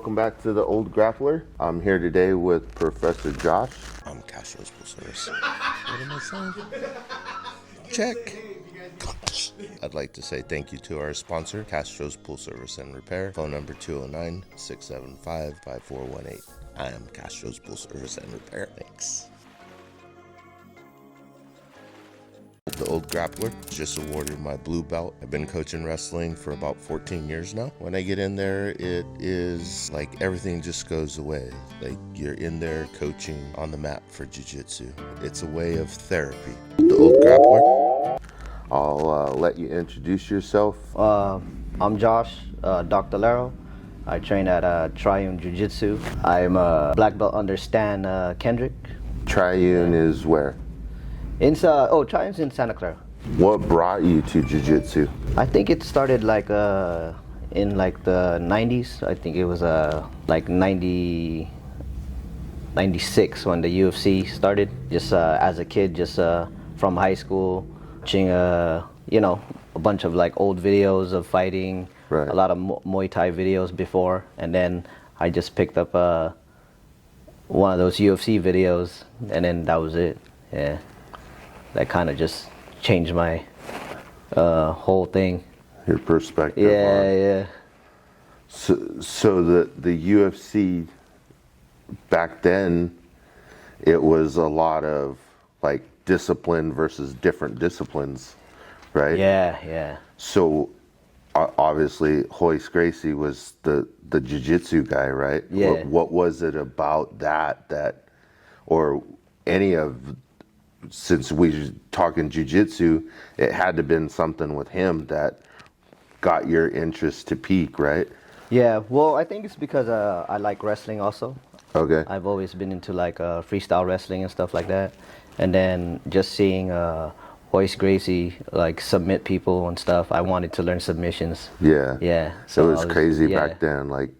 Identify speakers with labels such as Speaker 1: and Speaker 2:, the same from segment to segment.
Speaker 1: Welcome back to the Old Grappler. I'm here today with Professor Josh.
Speaker 2: I'm Castro's Pool Service. What am I saying? Check. Gosh. I'd like to say thank you to our sponsor, Castro's Pool Service and Repair. Phone number 209-675-5418. I am Castro's Pool Service and Repair. Thanks. The Old Grappler just awarded my blue belt. I've been coaching wrestling for about 14 years now. When I get in there, it is like everything just goes away. Like you're in there coaching on the mat for Jiu-Jitsu. It's a way of therapy. The Old Grappler.
Speaker 1: I'll let you introduce yourself.
Speaker 3: I'm Josh, Dr. Lero. I train at Triune Jiu-Jitsu. I'm a black belt under Stan Kendrick.
Speaker 1: Triune is where?
Speaker 3: Triune's in Santa Clara.
Speaker 1: What brought you to Jiu-Jitsu?
Speaker 3: I think it started like in like the 90s. I think it was like 96 when the UFC started. Just as a kid, just from high school, watching a bunch of like old videos of fighting,
Speaker 1: right.
Speaker 3: A lot of Muay Thai videos before, and then I just picked up one of those UFC videos, and then that was it. Yeah. That kind of just changed my whole thing.
Speaker 1: Your perspective.
Speaker 3: Yeah.
Speaker 1: So the UFC back then, it was a lot of like discipline versus different disciplines, right?
Speaker 3: Yeah.
Speaker 1: So obviously Royce Gracie was the jiu-jitsu guy, right?
Speaker 3: Yeah.
Speaker 1: What was it about that or any of, since we're talking jiu-jitsu, it had to have been something with him that got your interest to peak, right?
Speaker 3: Yeah, well, I think it's because I like wrestling also.
Speaker 1: Okay.
Speaker 3: I've always been into like freestyle wrestling and stuff like that. And then just seeing Royce Gracie like submit people and stuff, I wanted to learn submissions.
Speaker 1: Yeah.
Speaker 3: So
Speaker 1: it was crazy back then, like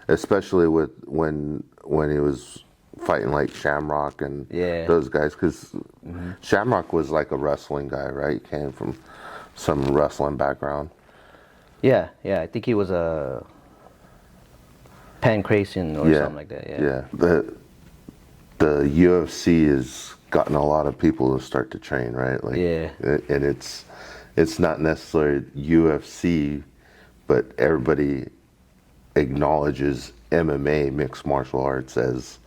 Speaker 1: especially with when he was fighting like Shamrock and those guys, because Shamrock was like a wrestling guy, right? He came from some wrestling background.
Speaker 3: Yeah. I think he was a pancratian or something like that. Yeah.
Speaker 1: The UFC has gotten a lot of people to start to train, right? Like, and it's not necessarily UFC, but everybody acknowledges MMA, mixed martial arts, as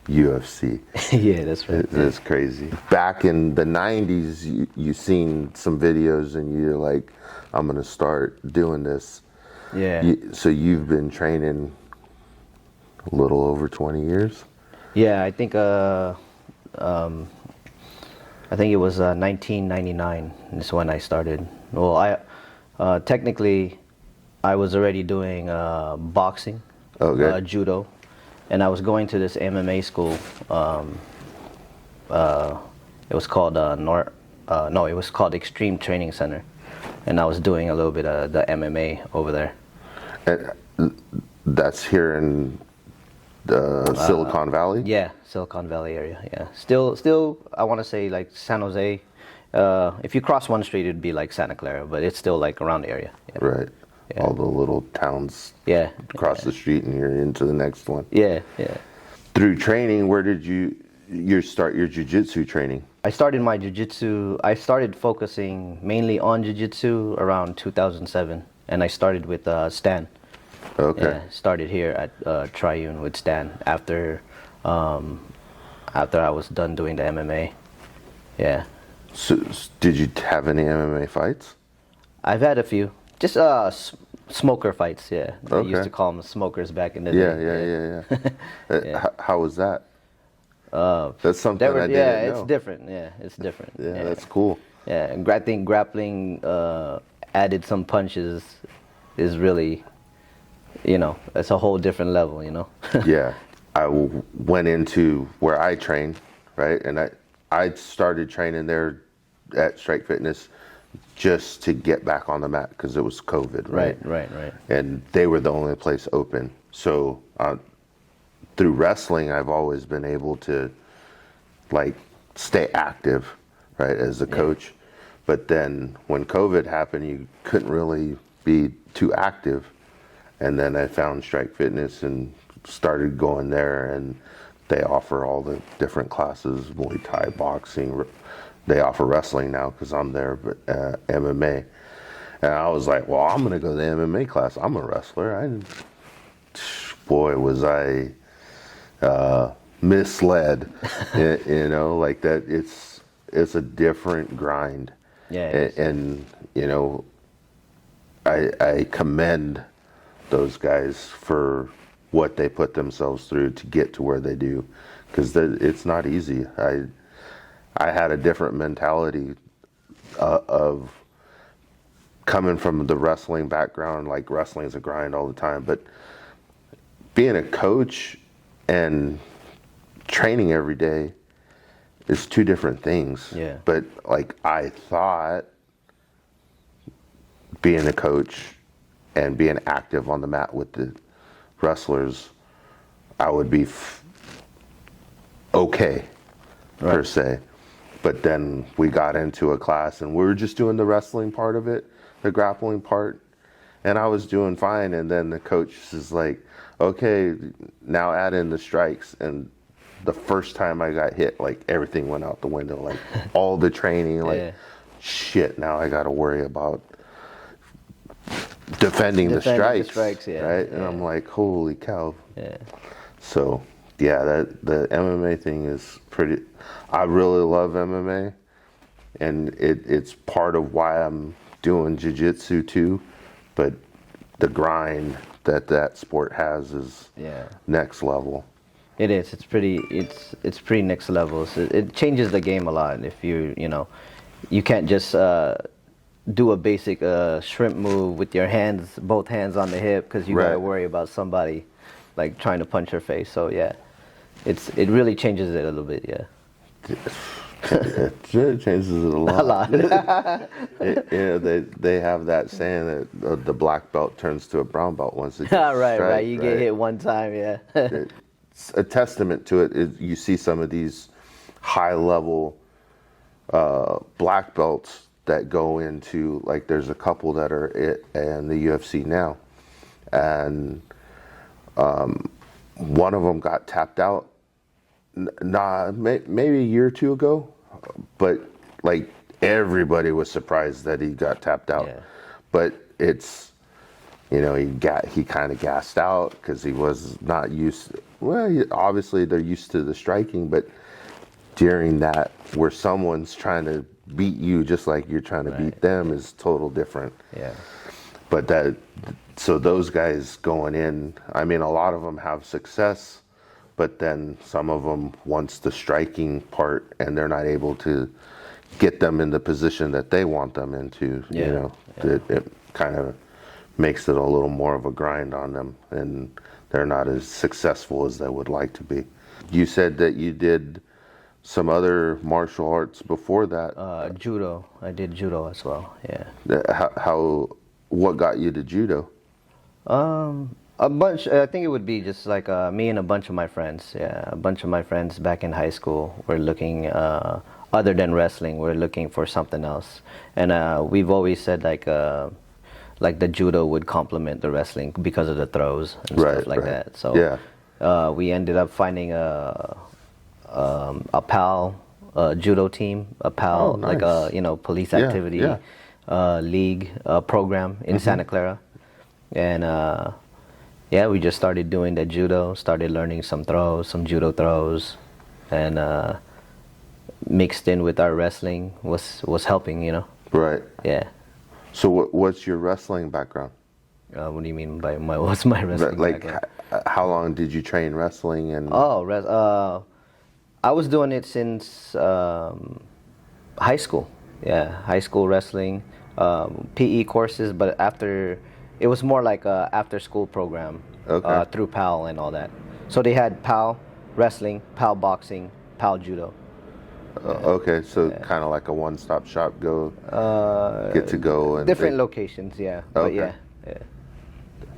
Speaker 1: UFC.
Speaker 3: Yeah, that's right.
Speaker 1: It's crazy. Back in the 90s, you seen some videos and you're like, I'm going to start doing this.
Speaker 3: Yeah.
Speaker 1: So you've been training a little over 20 years?
Speaker 3: Yeah, I think it was 1999 is when I started. Well, technically I was already doing boxing, judo. And I was going to this MMA school. It was called it was called Extreme Training Center, and I was doing a little bit of the MMA over there.
Speaker 1: And that's here in Silicon Valley.
Speaker 3: Yeah, Silicon Valley area. Yeah, still, I want to say like San Jose. If you cross one street, it'd be like Santa Clara, but it's still like around the area. Yeah.
Speaker 1: Right. Yeah. All the little towns across the street, and you're into the next one.
Speaker 3: Yeah.
Speaker 1: Through training, where did you start your jiu-jitsu training?
Speaker 3: I started my jiu-jitsu. I started focusing mainly on jiu-jitsu around 2007, and I started with Stan.
Speaker 1: Okay.
Speaker 3: Yeah, started here at Triune with Stan after I was done doing the MMA. Yeah.
Speaker 1: So, did you have any MMA fights?
Speaker 3: I've had a few. Just smoker fights, yeah. They used to call them smokers back in the day.
Speaker 1: Yeah. How was that? That's something I didn't know.
Speaker 3: It's different. Yeah, it's different.
Speaker 1: Yeah, that's cool.
Speaker 3: Yeah, and I think grappling added some punches is really, it's a whole different level,
Speaker 1: Yeah. I went into where I train, right? And I started training there at Strike Fitness just to get back on the mat because it was COVID, right?
Speaker 3: Right.
Speaker 1: And they were the only place open. So through wrestling, I've always been able to like stay active, right, as a coach. But then when COVID happened, you couldn't really be too active And then I found Strike Fitness and started going there, and they offer all the different classes, Muay Thai, boxing. They offer wrestling now because I'm there, but MMA. And I was like, well, I'm going to go to the MMA class. I'm a wrestler. Boy, was I misled. You know, like that. It's a different grind.
Speaker 3: Yeah.
Speaker 1: And you know, I commend those guys for what they put themselves through to get to where they do, because it's not easy. I had a different mentality of coming from the wrestling background. Like, wrestling is a grind all the time, but being a coach and training every day is two different things.
Speaker 3: Yeah.
Speaker 1: But like, I thought being a coach and being active on the mat with the wrestlers, I would be okay, right, per se. But then we got into a class and we were just doing the wrestling part of it, the grappling part, and I was doing fine. And then the coach is like, okay, now add in the strikes. And the first time I got hit, like, everything went out the window, like all the training, like, yeah, shit, now I got to worry about defending the strikes, yeah, right? And yeah, I'm like, holy cow.
Speaker 3: Yeah.
Speaker 1: So yeah, the MMA thing is pretty. I really love MMA, and it's part of why I'm doing jiu-jitsu too. But the grind that sport has is, yeah, next level.
Speaker 3: It is. It's pretty next level. So it changes the game a lot. If you know, you can't just do a basic shrimp move with your hands, both hands on the hip, because you
Speaker 1: right,
Speaker 3: gotta worry about somebody like trying to punch your face. So yeah, it really changes it a little bit. Yeah.
Speaker 1: It changes it a lot.
Speaker 3: A lot.
Speaker 1: They have that saying that the black belt turns to a brown belt once it gets
Speaker 3: right. You get hit one time, yeah.
Speaker 1: It's a testament to it. You see some of these high level black belts that go into, like, there's a couple that are in the UFC now, and one of them got tapped out. Maybe a year or two ago, but like, everybody was surprised that he got tapped out. Yeah. But it's, you know, he kind of gassed out because he was not used. Well, obviously they're used to the striking, but during that, where someone's trying to beat you just like you're trying to right, beat them, is total different.
Speaker 3: Yeah.
Speaker 1: But so those guys going in, I mean, a lot of them have success, but then some of them, once the striking part, and they're not able to get them in the position that they want them into, yeah, you know, yeah, it kind of makes it a little more of a grind on them, and they're not as successful as they would like to be. You said that you did some other martial arts before that.
Speaker 3: Judo. I did judo as well, yeah.
Speaker 1: What got you to judo?
Speaker 3: A bunch. I think it would be just like me and a bunch of my friends. Yeah, a bunch of my friends back in high school were looking, other than wrestling, we're looking for something else. And we've always said like the judo would complement the wrestling because of the throws and
Speaker 1: right,
Speaker 3: stuff like
Speaker 1: right,
Speaker 3: that. So
Speaker 1: yeah,
Speaker 3: we ended up finding a PAL judo team, a PAL, oh, nice, like a police activity, yeah, yeah, league program in Santa Clara. And yeah, we just started doing the judo, started learning some throws, some judo throws, and mixed in with our wrestling was helping, you know.
Speaker 1: Right.
Speaker 3: Yeah.
Speaker 1: So what's your wrestling background?
Speaker 3: What do you mean by what's my wrestling background?
Speaker 1: How long did you train wrestling? And
Speaker 3: I was doing it since high school. Yeah, high school wrestling, PE courses, but after. It was more like a after-school program, okay, through PAL and all that. So they had PAL wrestling, PAL boxing, PAL judo.
Speaker 1: Okay, so yeah, kind of like a one-stop shop. Get to go and
Speaker 3: different locations, yeah. Okay. But yeah.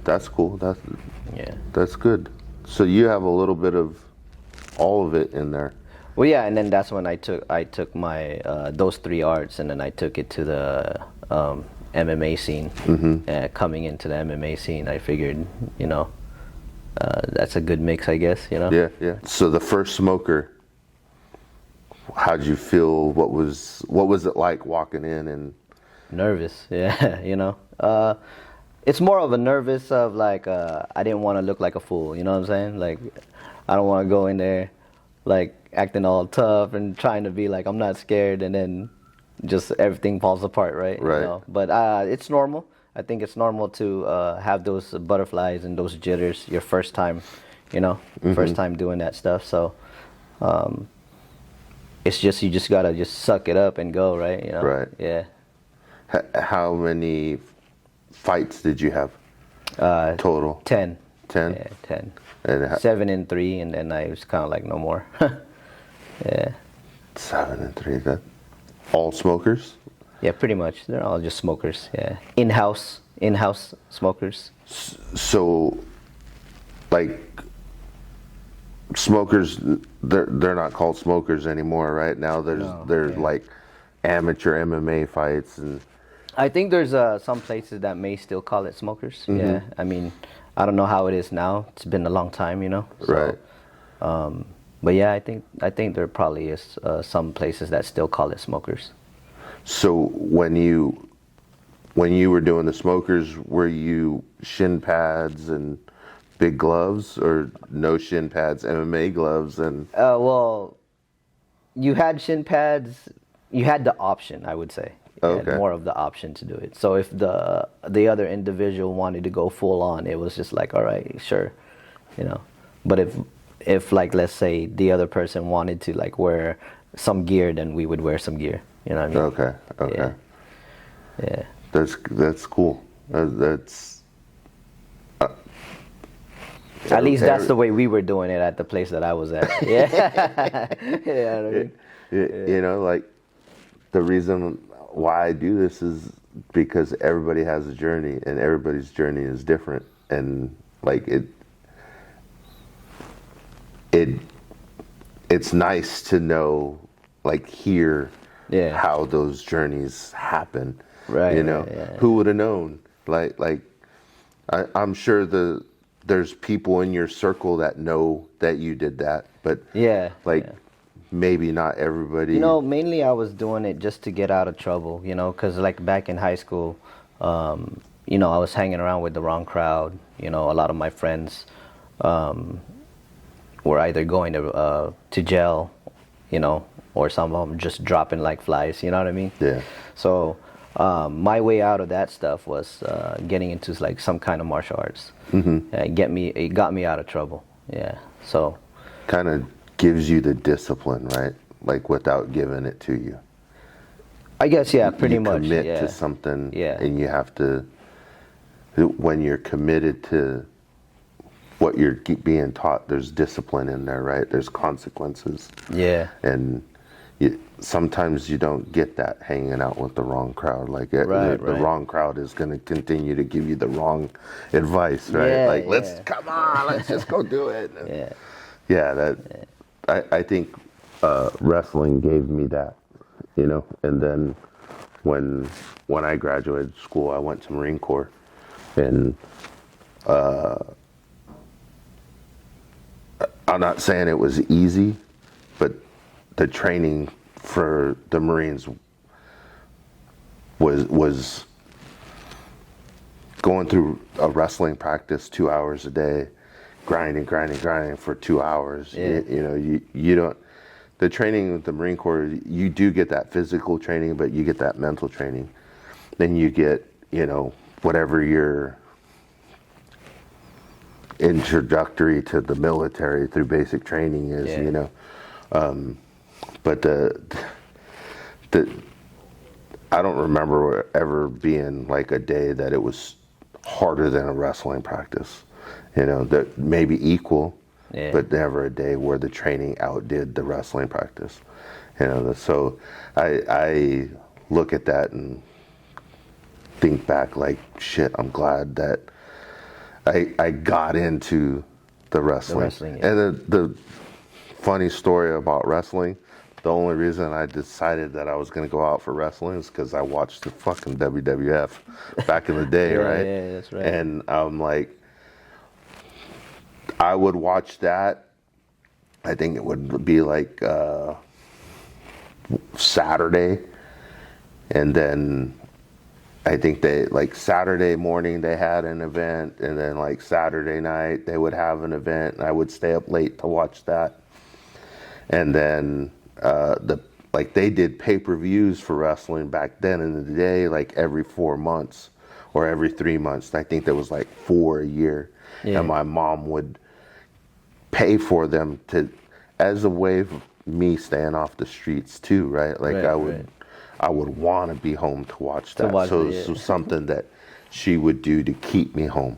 Speaker 1: That's cool. That's good. So you have a little bit of all of it in there.
Speaker 3: Well, yeah, and then that's when I took my those three arts, and then I took it to the MMA scene. Coming into the MMA scene, I figured, that's a good mix, I guess.
Speaker 1: Yeah. So the first smoker, how'd you feel? What was it like walking in and?
Speaker 3: Nervous, yeah. It's more of a nervous of like I didn't want to look like a fool. You know what I'm saying? Like I don't want to go in there like acting all tough and trying to be like I'm not scared, and then just everything falls apart, right?
Speaker 1: Right.
Speaker 3: But it's normal. I think it's normal to have those butterflies and those jitters your first time, first time doing that stuff. So it's just you just gotta just suck it up and go, right?
Speaker 1: Right.
Speaker 3: Yeah.
Speaker 1: How many fights did you have total?
Speaker 3: 10.
Speaker 1: 10?
Speaker 3: Yeah, 10.
Speaker 1: And
Speaker 3: 7 and 3, and then I was kind of like no more. Yeah.
Speaker 1: 7 and 3. That all smokers?
Speaker 3: Yeah, pretty much. They're all just smokers. Yeah, in-house smokers.
Speaker 1: So, like, smokers, they're not called smokers anymore, right? Now there's like amateur MMA fights and.
Speaker 3: I think there's some places that may still call it smokers. Yeah, I mean, I don't know how it is now. It's been a long time, So,
Speaker 1: right.
Speaker 3: But yeah, I think there probably is some places that still call it smokers.
Speaker 1: So when you were doing the smokers, were you shin pads and big gloves, or no shin pads, MMA gloves and?
Speaker 3: Well, you had shin pads. You had the option, I would say. You had more of the option to do it. So if the other individual wanted to go full on, it was just like, all right, sure, But if like let's say the other person wanted to like wear some gear, then we would wear some gear. You know what I mean?
Speaker 1: Okay.
Speaker 3: Yeah.
Speaker 1: That's cool. That's.
Speaker 3: At least that's the way we were doing it at the place that I was at. Yeah. Yeah. I mean,
Speaker 1: Like the reason why I do this is because everybody has a journey and everybody's journey is different, and like it's nice to know, like, hear how those journeys happen.
Speaker 3: Right.
Speaker 1: Who would have known? Like I'm sure there's people in your circle that know that you did that, but maybe not everybody.
Speaker 3: Mainly I was doing it just to get out of trouble, because like back in high school, I was hanging around with the wrong crowd. A lot of my friends were either going to jail, or some of them just dropping like flies. You know what I mean?
Speaker 1: Yeah.
Speaker 3: So my way out of that stuff was getting into like some kind of martial arts. It got me out of trouble. Yeah. So.
Speaker 1: Kind of gives you the discipline, right? Like without giving it to you.
Speaker 3: I guess, yeah, pretty much.
Speaker 1: You commit to something,
Speaker 3: yeah.
Speaker 1: And you have to. When you're committed to what you're being taught, there's discipline in there, right? There's consequences.
Speaker 3: Yeah.
Speaker 1: And sometimes you don't get that hanging out with the wrong crowd. Like the wrong crowd is going to continue to give you the wrong advice, right?
Speaker 3: Yeah,
Speaker 1: come on, let's just go do it.
Speaker 3: Yeah.
Speaker 1: Yeah, I think wrestling gave me that, And then when I graduated school, I went to Marine Corps, and I'm not saying it was easy, but the training for the Marines was going through a wrestling practice 2 hours a day, grinding for 2 hours.
Speaker 3: Yeah.
Speaker 1: You don't. The training with the Marine Corps, you do get that physical training, but you get that mental training. Then you get, whatever your introductory to the military through basic training is, But I don't remember ever being like a day that it was harder than a wrestling practice. That maybe equal, but never a day where the training outdid the wrestling practice. So I look at that and think back like, shit, I'm glad that I got into the wrestling.
Speaker 3: The wrestling, yeah.
Speaker 1: And the funny story about wrestling, the only reason I decided that I was going to go out for wrestling is because I watched the fucking WWF back in the day, right?
Speaker 3: Yeah, that's right.
Speaker 1: And I'm like, I would watch that. I think it would be like Saturday, and then I think they like Saturday morning they had an event, and then like Saturday night they would have an event, and I would stay up late to watch that. And then they did pay-per-views for wrestling back then in the day, like every 4 months or every 3 months. I think there was like 4 a year, and my mom would pay for them as a way of me staying off the streets too, right? Like I would want to be home to watch that. So it was something that she would do to keep me home,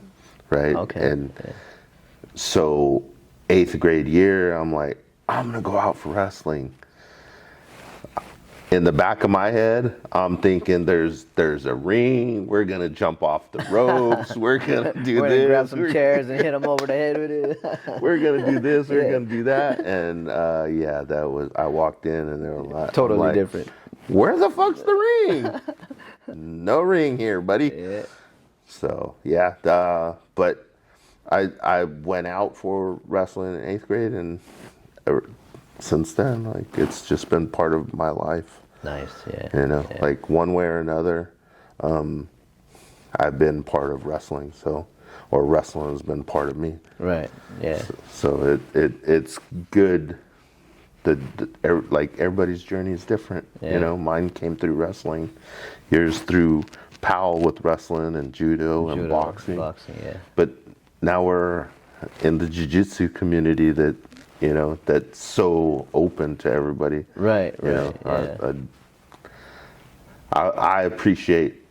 Speaker 1: right?
Speaker 3: Okay.
Speaker 1: And so 8th grade year, I'm like, I'm gonna go out for wrestling. In the back of my head, I'm thinking there's a ring. We're gonna jump off the ropes. We're gonna do
Speaker 3: we're
Speaker 1: this.
Speaker 3: Gonna grab some chairs and hit them over the head with it.
Speaker 1: We're gonna do this. We're gonna do that. And that was. I walked in and there were
Speaker 3: totally different.
Speaker 1: Where the fuck's the ring? No ring here, buddy.
Speaker 3: Yeah.
Speaker 1: So but I went out for wrestling in 8th grade, and since then, like, it's just been part of my life.
Speaker 3: Nice, yeah.
Speaker 1: You know, like one way or another, I've been part of wrestling. Or wrestling has been part of me.
Speaker 3: Right. Yeah.
Speaker 1: So it's good. Like everybody's journey is different.
Speaker 3: Yeah.
Speaker 1: You know, mine came through wrestling. Yours through Powell with wrestling and judo and boxing.
Speaker 3: Boxing, yeah.
Speaker 1: But now we're in the jiu-jitsu community that, you know, that's so open to everybody.
Speaker 3: Right,
Speaker 1: you
Speaker 3: right.
Speaker 1: know, I appreciate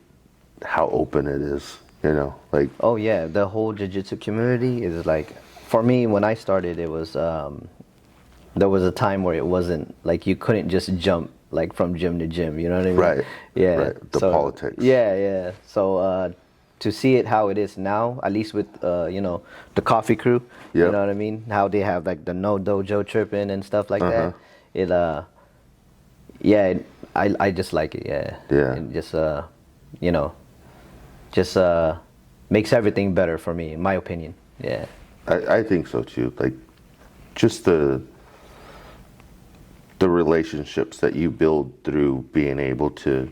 Speaker 1: how open it is, you know, like.
Speaker 3: Oh yeah, the whole jiu-jitsu community is like, for me, when I started, it was, there was a time where it wasn't, like, you couldn't just jump, like, from gym to gym, you know what I mean?
Speaker 1: Right.
Speaker 3: Yeah.
Speaker 1: Right. The politics.
Speaker 3: Yeah, yeah. So, to see it how it is now, at least with, you know, the coffee crew, you know what I mean? How they have, like, the no dojo tripping and stuff like that. It, I just like it, yeah.
Speaker 1: Yeah.
Speaker 3: And just, you know, just makes everything better for me, in my opinion. Yeah.
Speaker 1: I think so too. Like, just the relationships that you build through being able to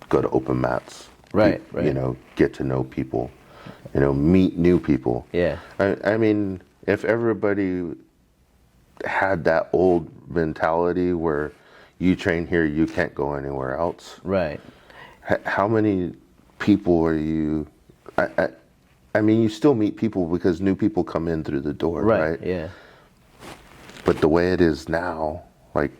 Speaker 1: go to open mats.
Speaker 3: Right.
Speaker 1: You know, get to know people, you know, meet new people.
Speaker 3: Yeah.
Speaker 1: I mean, if everybody had that old mentality where you train here, you can't go anywhere else.
Speaker 3: Right.
Speaker 1: How many people are you? I mean, you still meet people because new people come in through the door, right?
Speaker 3: Yeah.
Speaker 1: But the way it is now, like,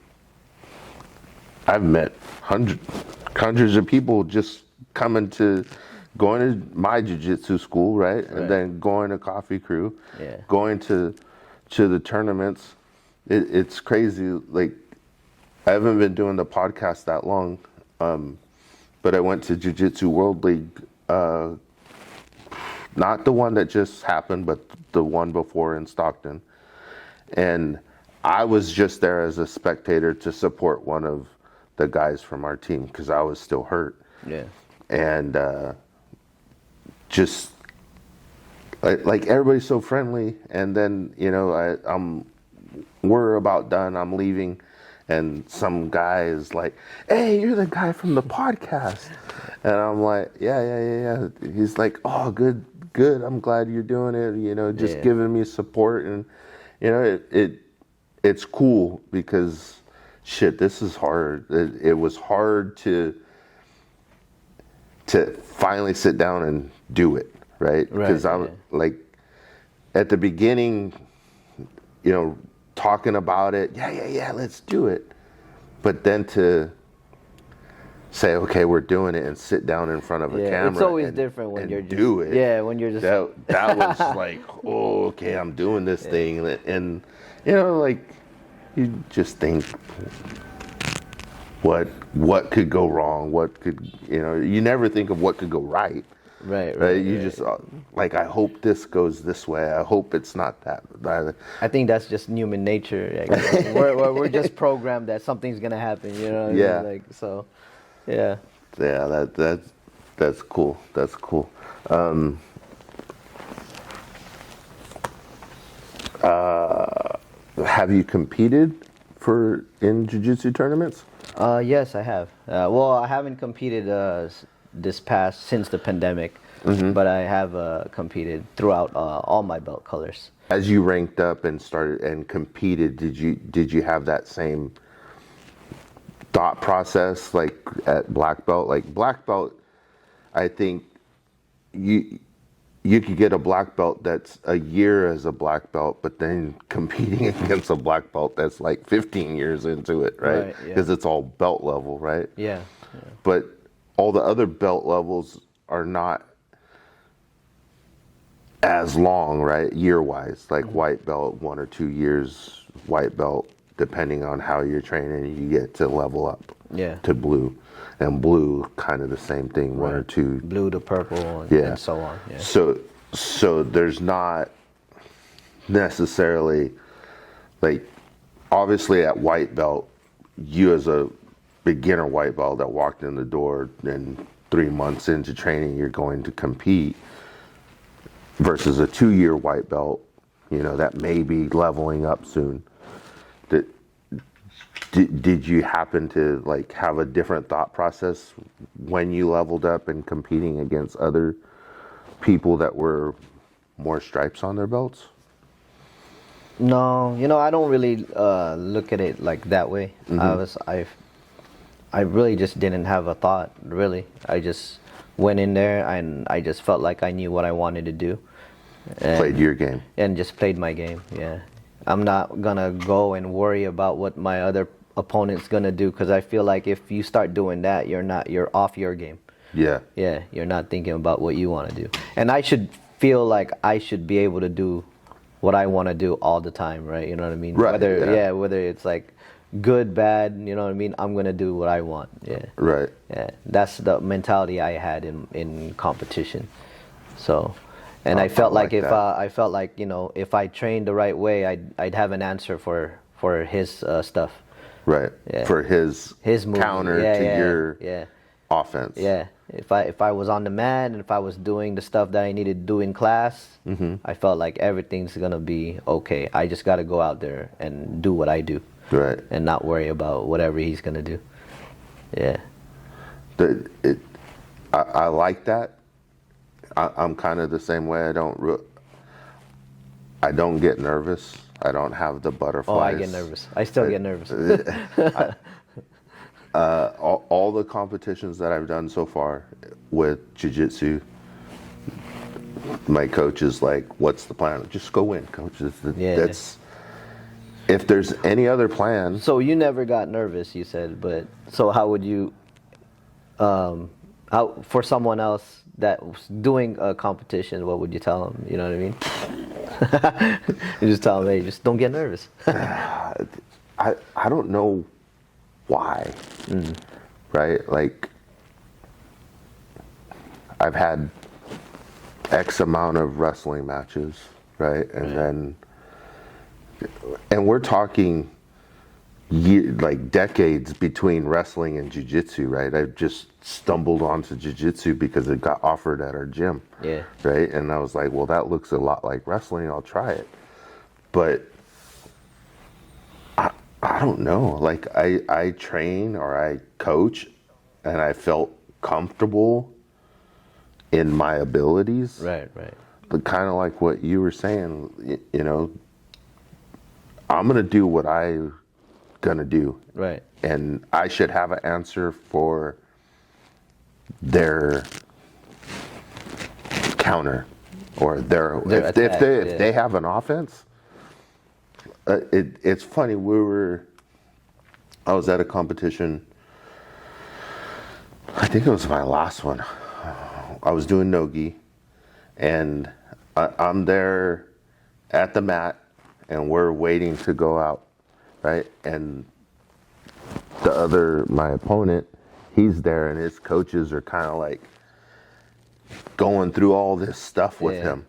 Speaker 1: I've met hundreds of people just going to my jiu-jitsu school, right? And then going to Coffee Crew, going to the tournaments. It's crazy. Like, I haven't been doing the podcast that long, but I went to Jiu-Jitsu World League, not the one that just happened, but the one before in Stockton. And I was just there as a spectator to support one of the guys from our team because I was still hurt.
Speaker 3: Yeah.
Speaker 1: And just like everybody's so friendly. And then, you know, we're about done. I'm leaving. And some guy is like, "Hey, you're the guy from the podcast." And I'm like, yeah. He's like, "Oh, good. I'm glad you're doing it." You know, just giving me support. And, you know, it's cool because, shit, this is hard. It was hard to finally sit down and do it, right? Because I'm like, at the beginning, you know, talking about it, yeah, let's do it. But then to say, okay, we're doing it, and sit down in front of a camera.
Speaker 3: It's always different when you're just
Speaker 1: do it.
Speaker 3: Yeah, when you're just
Speaker 1: that was like, oh, okay, I'm doing this thing, and you know, like, you just think, what could go wrong? What could, you know? You never think of what could go right.
Speaker 3: Right.
Speaker 1: You just like, I hope this goes this way. I hope it's not that.
Speaker 3: I think that's just human nature. Like, we're just programmed that something's gonna happen. You know what I
Speaker 1: Yeah.
Speaker 3: mean? Like, so, yeah.
Speaker 1: Yeah, that's cool. That's cool. Have you competed in jiu-jitsu tournaments?
Speaker 3: Yes, I have. Well, I haven't competed since the pandemic, but I have competed throughout all my belt colors.
Speaker 1: As you ranked up and started and competed, did you have that same thought process like at black belt? Like black belt, I think you could get a black belt that's a year as a black belt, but then competing against a black belt that's like 15 years into it, right? Because it's all belt level, right?
Speaker 3: Yeah.
Speaker 1: But all the other belt levels are not as long, right? Year-wise, like white belt, 1 or 2 years, white belt, depending on how you're training, you get to level up to blue. And blue, kind of the same thing, 1 or 2.
Speaker 3: Blue to purple and so on. Yeah.
Speaker 1: So there's not necessarily, like, obviously at white belt, you as a beginner white belt that walked in the door and 3 months into training, you're going to compete versus a 2-year white belt, that may be leveling up soon. Did you happen to like have a different thought process when you leveled up and competing against other people that were more stripes on their belts?
Speaker 3: No, I don't really look at it like that way. I really just didn't have a thought, really. I just went in there and I just felt like I knew what I wanted to do.
Speaker 1: Played your game.
Speaker 3: And just played my game, yeah. I'm not gonna go and worry about what my other opponent's gonna do, because I feel like if you start doing that, you're off your game.
Speaker 1: Yeah.
Speaker 3: Yeah, you're not thinking about what you want to do. And I should feel like I should be able to do what I want to do all the time, right? You know what I mean?
Speaker 1: Right.
Speaker 3: Whether it's like good, bad, you know what I mean? I'm gonna do what I want. Yeah.
Speaker 1: Right.
Speaker 3: Yeah. That's the mentality I had in competition. So, and I felt like if if I trained the right way, I'd have an answer for his stuff.
Speaker 1: Right.
Speaker 3: Yeah.
Speaker 1: For his
Speaker 3: movement.
Speaker 1: counter to your offense.
Speaker 3: Yeah. If I was on the mat and if I was doing the stuff that I needed to do in class, I felt like everything's gonna be okay. I just got to go out there and do what I do.
Speaker 1: Right.
Speaker 3: And not worry about whatever he's gonna do. Yeah.
Speaker 1: I like that. I'm kind of the same way. I don't get nervous. I don't have the butterflies.
Speaker 3: Oh, I get nervous. I still get nervous.
Speaker 1: All the competitions that I've done so far with jiu-jitsu, my coach is like, "What's the plan?" Just go win, coach. That's if there's any other plan.
Speaker 3: So you never got nervous, you said, but so how would you, how for someone else that was doing a competition, what would you tell them? You know what I mean? You just tell them, hey, just don't get nervous.
Speaker 1: I don't know why, right? Like, I've had X amount of wrestling matches, right? And we're talking like decades between wrestling and jiu-jitsu, right? I just stumbled onto jiu-jitsu because it got offered at our gym, right? And I was like, well, that looks a lot like wrestling. I'll try it. But I don't know. Like, I train or I coach and I felt comfortable in my abilities.
Speaker 3: Right.
Speaker 1: But kind of like what you were saying, I'm going to do what I'm going to do.
Speaker 3: Right.
Speaker 1: And I should have an answer for their counter or if they have an offense. It's funny. I was at a competition. I think it was my last one. I was doing no-gi, and I'm there at the mat, and we're waiting to go out, right? And my opponent, he's there, and his coaches are kind of like going through all this stuff with
Speaker 3: Yeah.
Speaker 1: him,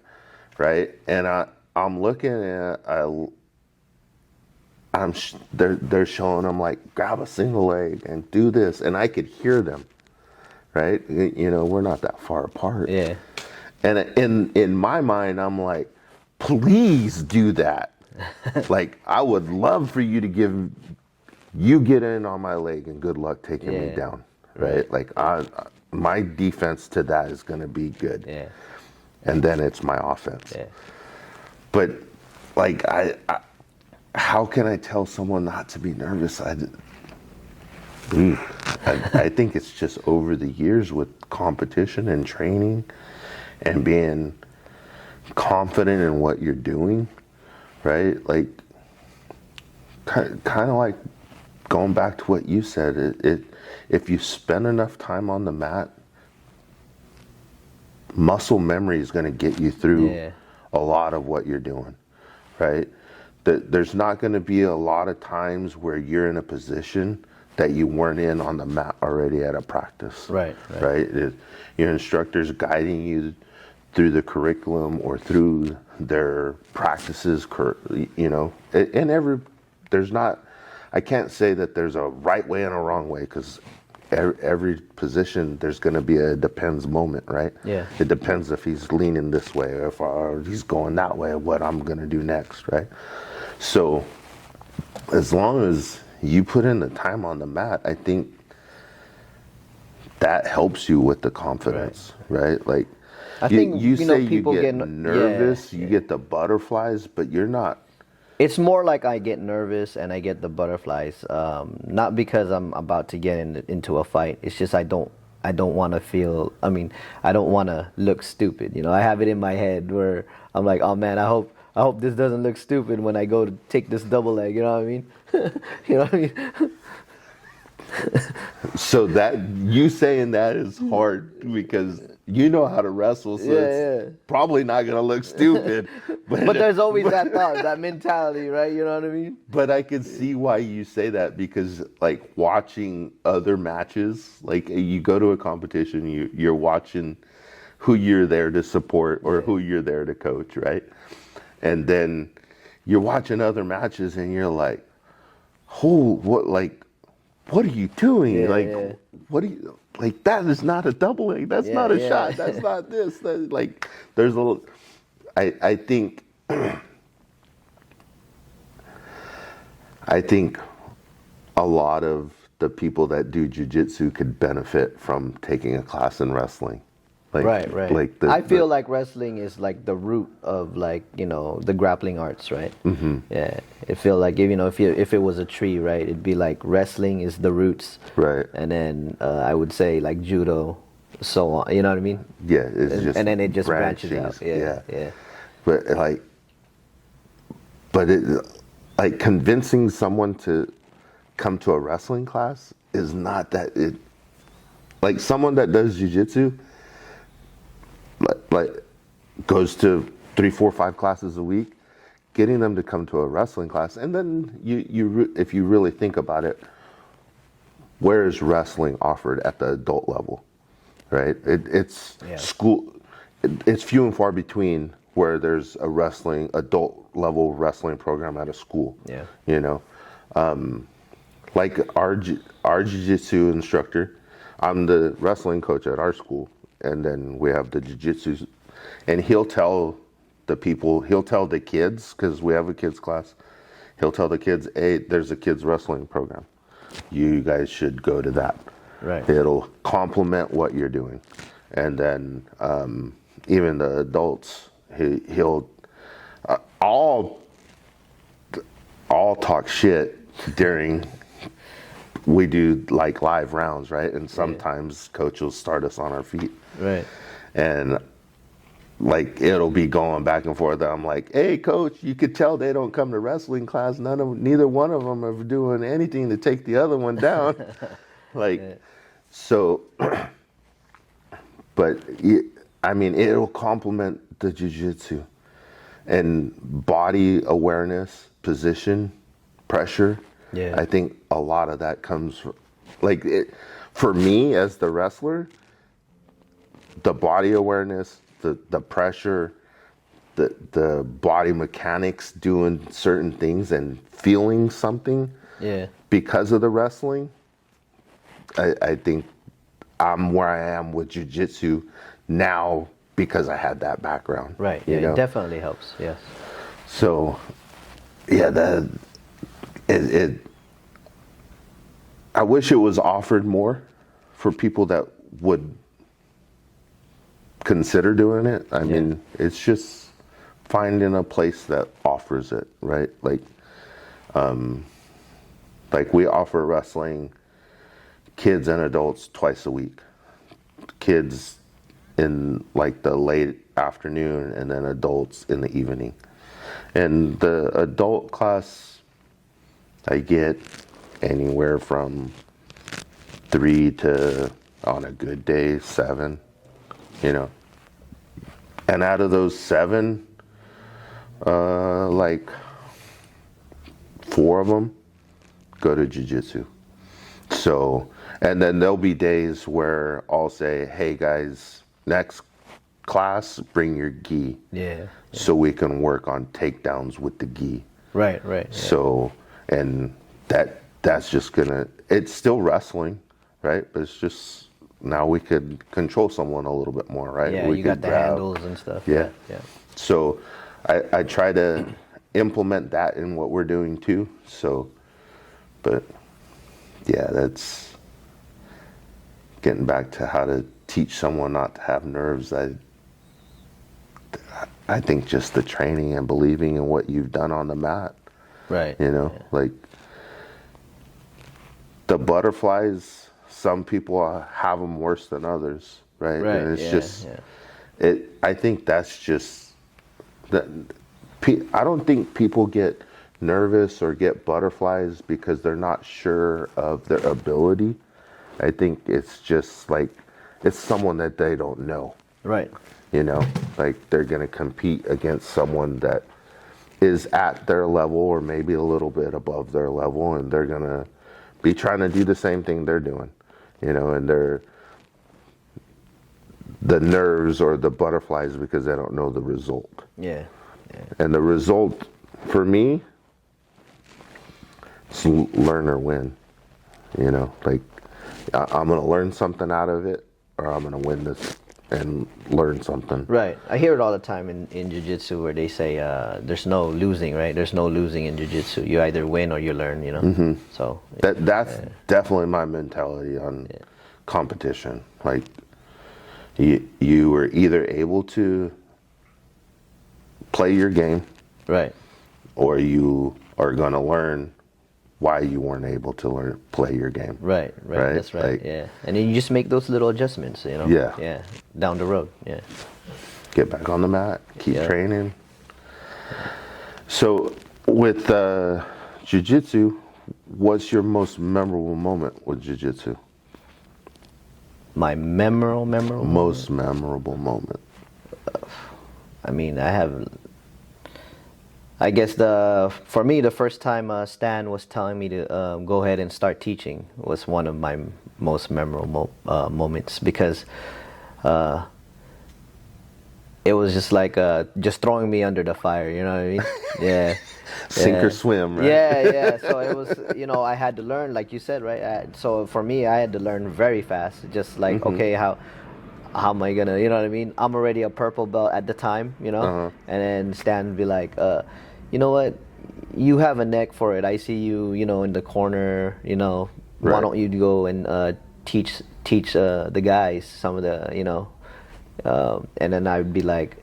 Speaker 1: right? And I'm looking at they're showing him like grab a single leg and do this, and I could hear them, right? You know, we're not that far apart.
Speaker 3: Yeah.
Speaker 1: And in my mind, I'm like, please do that. Like, I would love for you to get in on my leg and good luck taking me down, right? Like, my defense to that is going to be good.
Speaker 3: Yeah.
Speaker 1: And then it's my offense.
Speaker 3: Yeah.
Speaker 1: But like, how can I tell someone not to be nervous? I think it's just over the years with competition and training and being confident in what you're doing, right? Like, kind of like going back to what you said, if you spend enough time on the mat, muscle memory is going to get you through a lot of what you're doing, right? There's not going to be a lot of times where you're in a position that you weren't in on the mat already at a practice.
Speaker 3: Right.
Speaker 1: Your instructor's guiding you through the curriculum or through their practices, you know, and I can't say that there's a right way and a wrong way, because every position there's going to be a depends moment, right?
Speaker 3: Yeah.
Speaker 1: It depends if he's leaning this way or if he's going that way, what I'm going to do next, right? So as long as you put in the time on the mat, I think that helps you with the confidence, right? Like,
Speaker 3: I think
Speaker 1: you say
Speaker 3: people
Speaker 1: you get
Speaker 3: get
Speaker 1: nervous, you get the butterflies, but you're not.
Speaker 3: It's more like I get nervous and I get the butterflies, not because I'm about to get into a fight. It's just I don't want to feel. I mean, I don't want to look stupid. You know, I have it in my head where I'm like, oh man, I hope this doesn't look stupid when I go to take this double leg. You know what I mean? You know what I mean?
Speaker 1: So that you saying that is hard because you know how to wrestle, so it's probably not gonna look stupid.
Speaker 3: But there's always that thought, that mentality, right? You know what I mean?
Speaker 1: But I can see why you say that, because like watching other matches, like you go to a competition, you're watching who you're there to support or who you're there to coach, right? And then you're watching other matches and you're like, what are you doing? What are you, like, that is not a double leg. That's not a shot. That's not this. Like, there's a little, I think a lot of the people that do jiu-jitsu could benefit from taking a class in wrestling. Like,
Speaker 3: right.
Speaker 1: Like
Speaker 3: I feel like wrestling is like the root of, like, you know, the grappling arts, right? Mm-hmm. Yeah, I feel like if it was a tree, right, it'd be like wrestling is the roots,
Speaker 1: right?
Speaker 3: And then I would say like judo, so on. You know what I mean?
Speaker 1: Yeah, it's just
Speaker 3: and then it just branches out. Yeah.
Speaker 1: But like convincing someone to come to a wrestling class is not that it. Like someone that does jiu-jitsu, like goes to 3, 4, 5 classes a week, getting them to come to a wrestling class, and then you if you really think about it, where is wrestling offered at the adult level, right? It's school. It's few and far between where there's a adult level wrestling program at a school.
Speaker 3: Yeah.
Speaker 1: You know, like our jiu-jitsu instructor, I'm the wrestling coach at our school, and then we have the jiu-jitsu, and he'll tell the kids, because we have a kids class, he'll tell the kids, hey, there's a kids wrestling program. You guys should go to that.
Speaker 3: Right.
Speaker 1: It'll complement what you're doing. And then even the adults, he'll all talk shit during, we do like live rounds, right? And sometimes coach will start us on our feet.
Speaker 3: Right.
Speaker 1: And like it'll be going back and forth. I'm like, hey coach, you could tell they don't come to wrestling class. Neither one of them are doing anything to take the other one down. So, but I mean, it'll complement the jiu-jitsu and body awareness, position, pressure.
Speaker 3: Yeah.
Speaker 1: I think a lot of that comes from, for me as the wrestler, the body awareness, the pressure, the body mechanics doing certain things and feeling something because of the wrestling. I think I'm where I am with jiu-jitsu now because I had that background.
Speaker 3: Right. Yeah, it definitely helps. Yes.
Speaker 1: So, yeah, I wish it was offered more for people that would consider doing it. I mean, it's just finding a place that offers it, right? Like we offer wrestling kids and adults twice a week. Kids in like the late afternoon and then adults in the evening. And the adult class, I get anywhere from 3 to, on a good day, 7, you know. And out of those 7, like 4 of them go to jiu-jitsu. So, and then there'll be days where I'll say, hey guys, next class, bring your gi.
Speaker 3: Yeah.
Speaker 1: So we can work on takedowns with the gi.
Speaker 3: Right. Yeah.
Speaker 1: So, and that's just gonna, it's still wrestling, right? But it's just, now we could control someone a little bit more, right?
Speaker 3: Yeah,
Speaker 1: we
Speaker 3: you
Speaker 1: could
Speaker 3: got the handles and stuff.
Speaker 1: Yeah.
Speaker 3: Yeah.
Speaker 1: So I try to implement that in what we're doing too. So, but yeah, that's getting back to how to teach someone not to have nerves. I think just the training and believing in what you've done on the mat.
Speaker 3: Right.
Speaker 1: You know, like the butterflies, some people have them worse than others, right?
Speaker 3: Right.
Speaker 1: And it's just, I think that's just, that. I don't think people get nervous or get butterflies because they're not sure of their ability. I think it's just like, it's someone that they don't know.
Speaker 3: Right.
Speaker 1: You know, like they're going to compete against someone that is at their level or maybe a little bit above their level, and they're going to be trying to do the same thing they're doing, you know, and they're the nerves or the butterflies because they don't know the result.
Speaker 3: Yeah.
Speaker 1: And the result for me is learn or win. You know, like I'm going to learn something out of it, or I'm going to win this and learn something.
Speaker 3: Right. I hear it all the time in jiu-jitsu where they say there's no losing, right? There's no losing in jiu-jitsu. You either win or you learn, you know? Mm-hmm. So
Speaker 1: that's definitely my mentality on competition. Like you were either able to play your game,
Speaker 3: right,
Speaker 1: or you are going to learn why you weren't able to play your game.
Speaker 3: Right. That's right. Like, yeah, and then you just make those little adjustments, you know. Yeah, down the road. Yeah,
Speaker 1: get back on the mat, keep training. So with jiu-jitsu, what's your most memorable moment with jiu-jitsu?
Speaker 3: My most
Speaker 1: memorable moment.
Speaker 3: I mean, I guess for me, the first time Stan was telling me to go ahead and start teaching was one of my most memorable moments, because it was just like just throwing me under the fire, you know what I mean? Yeah.
Speaker 1: Sink or swim, right?
Speaker 3: Yeah. So it was, you know, I had to learn, like you said, right? So for me, I had to learn very fast. Just like, okay, how am I gonna, you know what I mean? I'm already a purple belt at the time, you know? And then Stan would be like, you know what? You have a neck for it. I see you, you know, in the corner, you know. Right. Why don't you go and teach the guys some of the, you know? And then I would be like,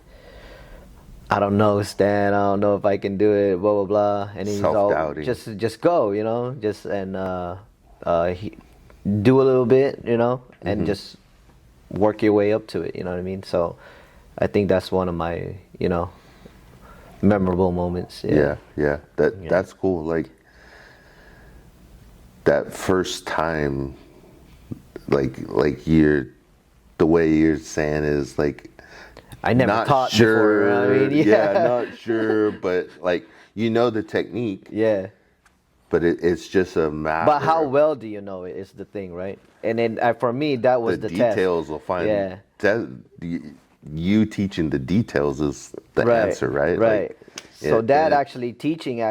Speaker 3: I don't know, Stan. I don't know if I can do it. Blah blah blah. And he's all just go, you know, do a little bit, you know, and just work your way up to it. You know what I mean? So, I think that's one of my, you know, memorable moments.
Speaker 1: Yeah. That's cool. Like that first time, like the way you're saying is like,
Speaker 3: I never
Speaker 1: not
Speaker 3: taught
Speaker 1: sure,
Speaker 3: before. I mean,
Speaker 1: not sure, but like, you know, the technique.
Speaker 3: Yeah.
Speaker 1: but it's just a matter.
Speaker 3: But how well do you know it is the thing, right? And then for me, that was the
Speaker 1: details
Speaker 3: test.
Speaker 1: will find.
Speaker 3: Yeah.
Speaker 1: You teaching the details is the
Speaker 3: Right,
Speaker 1: answer, right?
Speaker 3: right.
Speaker 1: Like,
Speaker 3: So that actually teaching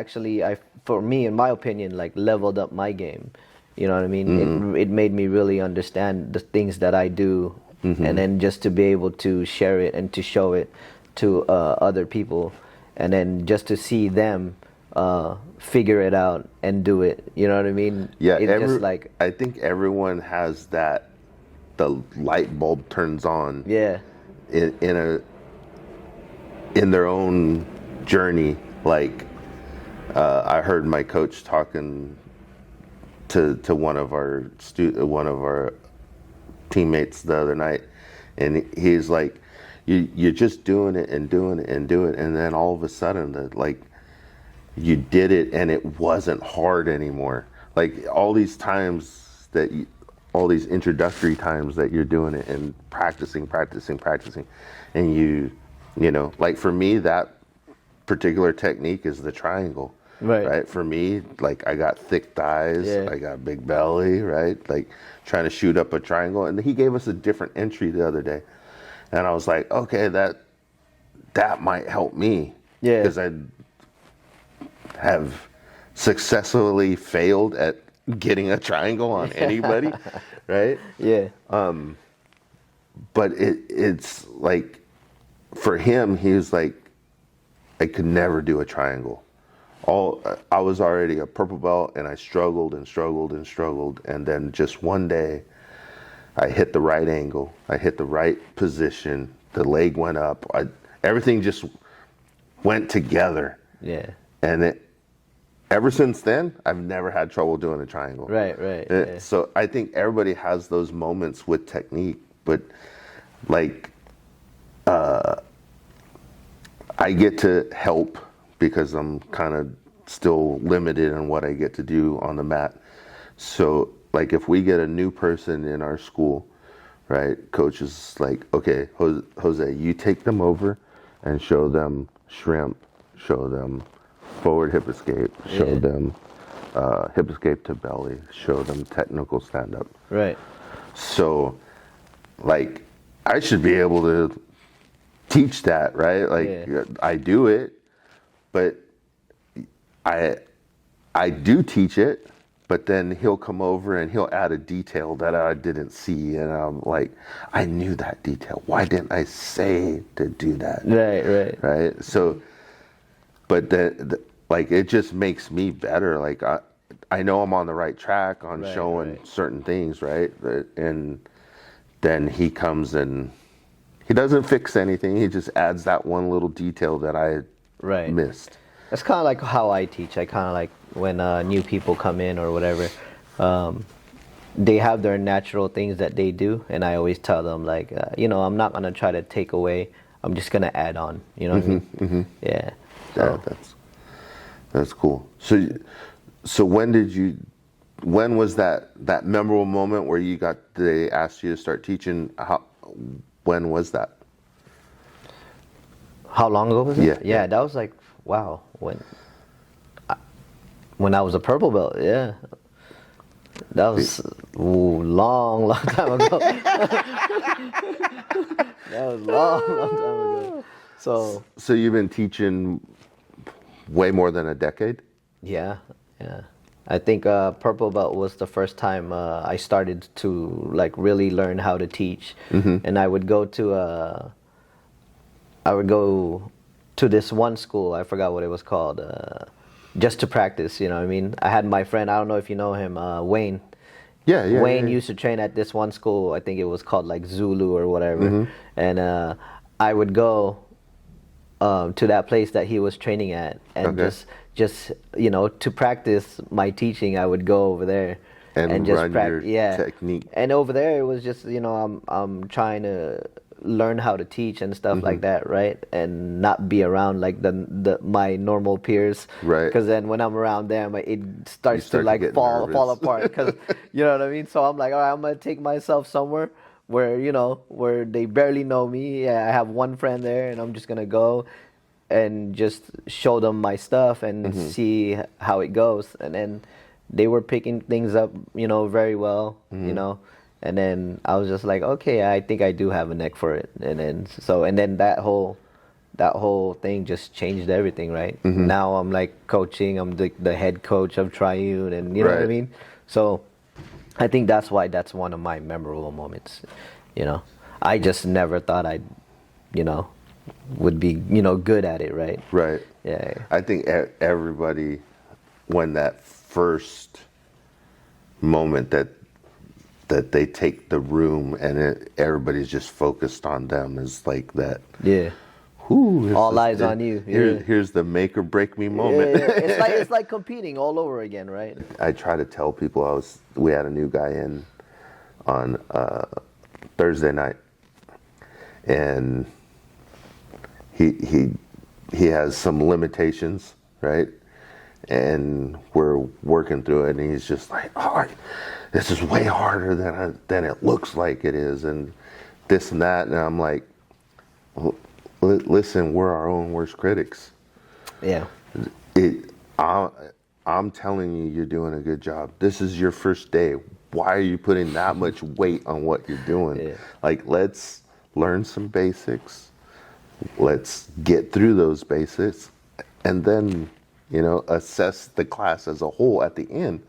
Speaker 3: for me, in my opinion, like leveled up my game. You know what I mean? It made me really understand the things that I do, and then just to be able to share it and to show it to other people, and then just to see them figure it out and do it. You know what I mean?
Speaker 1: Yeah,
Speaker 3: It's just like,
Speaker 1: I think everyone has that. The light bulb turns on.
Speaker 3: yeah,
Speaker 1: In their own journey. Like I heard my coach talking to one of our teammates the other night, and he's like, you're just doing it and doing it and doing it, and then all of a sudden you did it and it wasn't hard anymore. Like all these times all these introductory times that you're doing it and practicing, and you know, like for me, that particular technique is the triangle. Right. For me, like I got thick thighs, I got big belly, right? Like trying to shoot up a triangle. And he gave us a different entry the other day. And I was like, okay, that might help me.
Speaker 3: Yeah.
Speaker 1: Because I have successfully failed at getting a triangle on anybody, right?
Speaker 3: yeah,
Speaker 1: But it's like, for him, he was like, I could never do a triangle. I was already a purple belt, and I struggled, and then just one day, I hit the right angle, I hit the right position, the leg went up, everything just went together.
Speaker 3: yeah.
Speaker 1: And ever since then, I've never had trouble doing a triangle.
Speaker 3: Right. Yeah.
Speaker 1: So I think everybody has those moments with technique, but like, I get to help because I'm kind of still limited in what I get to do on the mat. So like if we get a new person in our school, right, coach is like, okay, Jose, you take them over and show them shrimp, show them forward hip escape, show them hip escape to belly, show them technical stand up.
Speaker 3: Right.
Speaker 1: So like I should be able to teach that, right? Like I do it, but I do teach it, but then he'll come over and he'll add a detail that I didn't see, and I'm like, I knew that detail. Why didn't I say to do that? Right. So, but like it just makes me better. Like I know I'm on the right track on showing certain things, right? And then he comes and he doesn't fix anything. He just adds that one little detail that I missed.
Speaker 3: That's kind of like how I teach. I kind of like when new people come in or whatever, they have their natural things that they do, and I always tell them like, you know, I'm not gonna try to take away. I'm just gonna add on. You know what I mean? Yeah. So.
Speaker 1: Yeah, that's cool. So when was that memorable moment where they asked you to start teaching? When was that?
Speaker 3: How long ago was it?
Speaker 1: Yeah.
Speaker 3: That was like, wow, when I was a purple belt. Yeah, that was long time ago. That was long time ago.
Speaker 1: So you've been teaching way more than a decade?
Speaker 3: Yeah. I think purple belt was the first time I started to like really learn how to teach, and I would go to this one school. I forgot what it was called, just to practice. You know what I mean? I had my friend. I don't know if you know him, Wayne.
Speaker 1: Yeah.
Speaker 3: Wayne used to train at this one school. I think it was called like Zulu or whatever, and I would go to that place that he was training at, and just you know, to practice my teaching, I would go over there and just practice
Speaker 1: technique.
Speaker 3: And over there, it was just, you know, I'm trying to learn how to teach and stuff like that, right? And not be around like my normal peers,
Speaker 1: right?
Speaker 3: Because then when I'm around them, it starts to like fall apart. Because you know what I mean. So I'm like, all right, I'm gonna take myself somewhere where, you know, where they barely know me. Yeah, I have one friend there, and I'm just gonna go and just show them my stuff and see how it goes. And then they were picking things up, very well, And then I was just like, okay, I think I do have a neck for it. And then that whole thing just changed everything, right? Now I'm like coaching. I'm the head coach of Triune, and you know what I mean. So I think that's why that's one of my memorable moments. I just never thought I'd, would be, good at it, right?
Speaker 1: Right.
Speaker 3: Yeah.
Speaker 1: I think everybody, when that first moment that they take the room and everybody's just focused on them, is like that.
Speaker 3: Yeah. All eyes on you.
Speaker 1: Here's the make or break me moment.
Speaker 3: Yeah. It's like competing all over again, right?
Speaker 1: I try to tell people we had a new guy in on Thursday night, and he has some limitations, right? And we're working through it, and he's just like, oh, this is way harder than it looks like it is, and this and that. And I'm like, well, listen, we're our own worst critics.
Speaker 3: Yeah.
Speaker 1: I'm telling you, you're doing a good job. This is your first day. Why are you putting that much weight on what you're doing?
Speaker 3: Yeah.
Speaker 1: Like, let's learn some basics. Let's get through those basics, and then, assess the class as a whole at the end.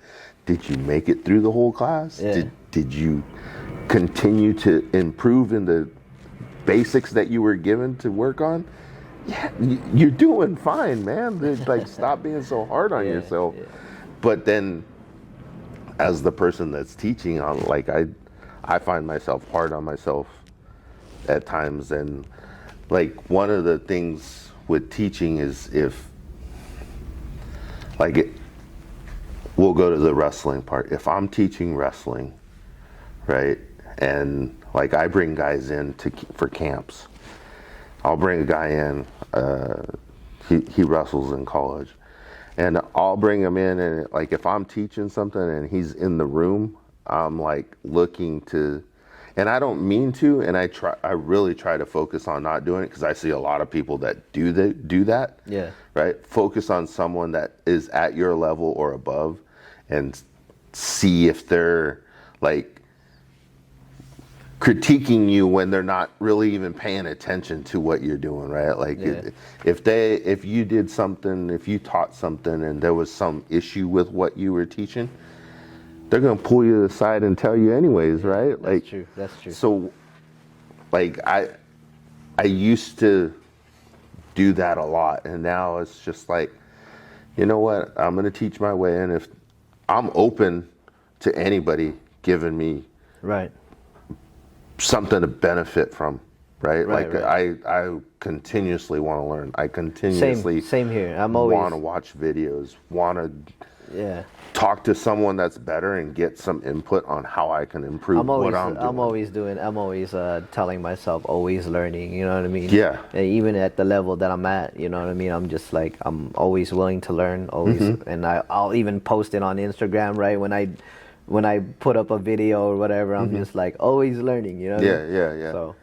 Speaker 1: Did you make it through the whole class?
Speaker 3: Yeah.
Speaker 1: Did you continue to improve in the basics that you were given to work on? Yeah, you're doing fine, man. Like, stop being so hard on yourself. Yeah. But then, as the person that's teaching, I find myself hard on myself at times. And like, one of the things with teaching is we'll go to the wrestling part. If I'm teaching wrestling, right, and like I bring guys in for camps, I'll bring a guy in. He wrestles in college, and I'll bring him in, and like if I'm teaching something and he's in the room, I'm like looking to, and I don't mean to, and I really try to focus on not doing it, because I see a lot of people that do that.
Speaker 3: Yeah.
Speaker 1: Right. Focus on someone that is at your level or above, and see if they're like critiquing you when they're not really even paying attention to what you're doing, right? Like, if you did something, if you taught something and there was some issue with what you were teaching, they're gonna pull you aside and tell you anyways, right?
Speaker 3: That's true. That's true.
Speaker 1: So, like, I used to do that a lot, and now it's just like, you know what? I'm gonna teach my way, and if I'm open to anybody giving me something to benefit from, right? I continuously want to learn. I continuously
Speaker 3: same here. I'm always
Speaker 1: want to watch videos, want to talk to someone that's better and get some input on how I can improve what I'm doing.
Speaker 3: I'm always telling myself, always learning, you know what I mean?
Speaker 1: Yeah.
Speaker 3: And even at the level that I'm at, you know what I mean? I'm just like, I'm always willing to learn, always. And I'll even post it on Instagram, right? When I put up a video or whatever, I'm just like always learning, you know what I mean?
Speaker 1: Yeah.
Speaker 3: So,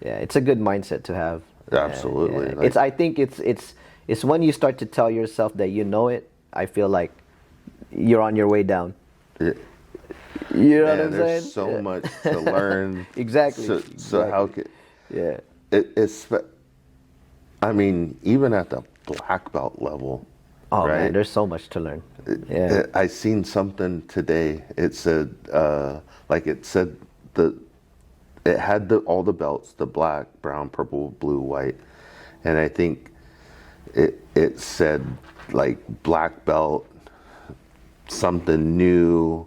Speaker 3: yeah, it's a good mindset to have.
Speaker 1: Absolutely.
Speaker 3: Yeah. I think it's when you start to tell yourself that you know it, I feel like you're on your way down.
Speaker 1: Yeah.
Speaker 3: You know what I'm saying?
Speaker 1: There's so much to learn.
Speaker 3: Exactly.
Speaker 1: So how could...
Speaker 3: Yeah.
Speaker 1: I mean, even at the black belt level.
Speaker 3: Oh,
Speaker 1: right?
Speaker 3: Man, there's so much to learn. Yeah.
Speaker 1: I seen something today. It said, it had all the belts, the black, brown, purple, blue, white. And I think it said, like, black belt, something new,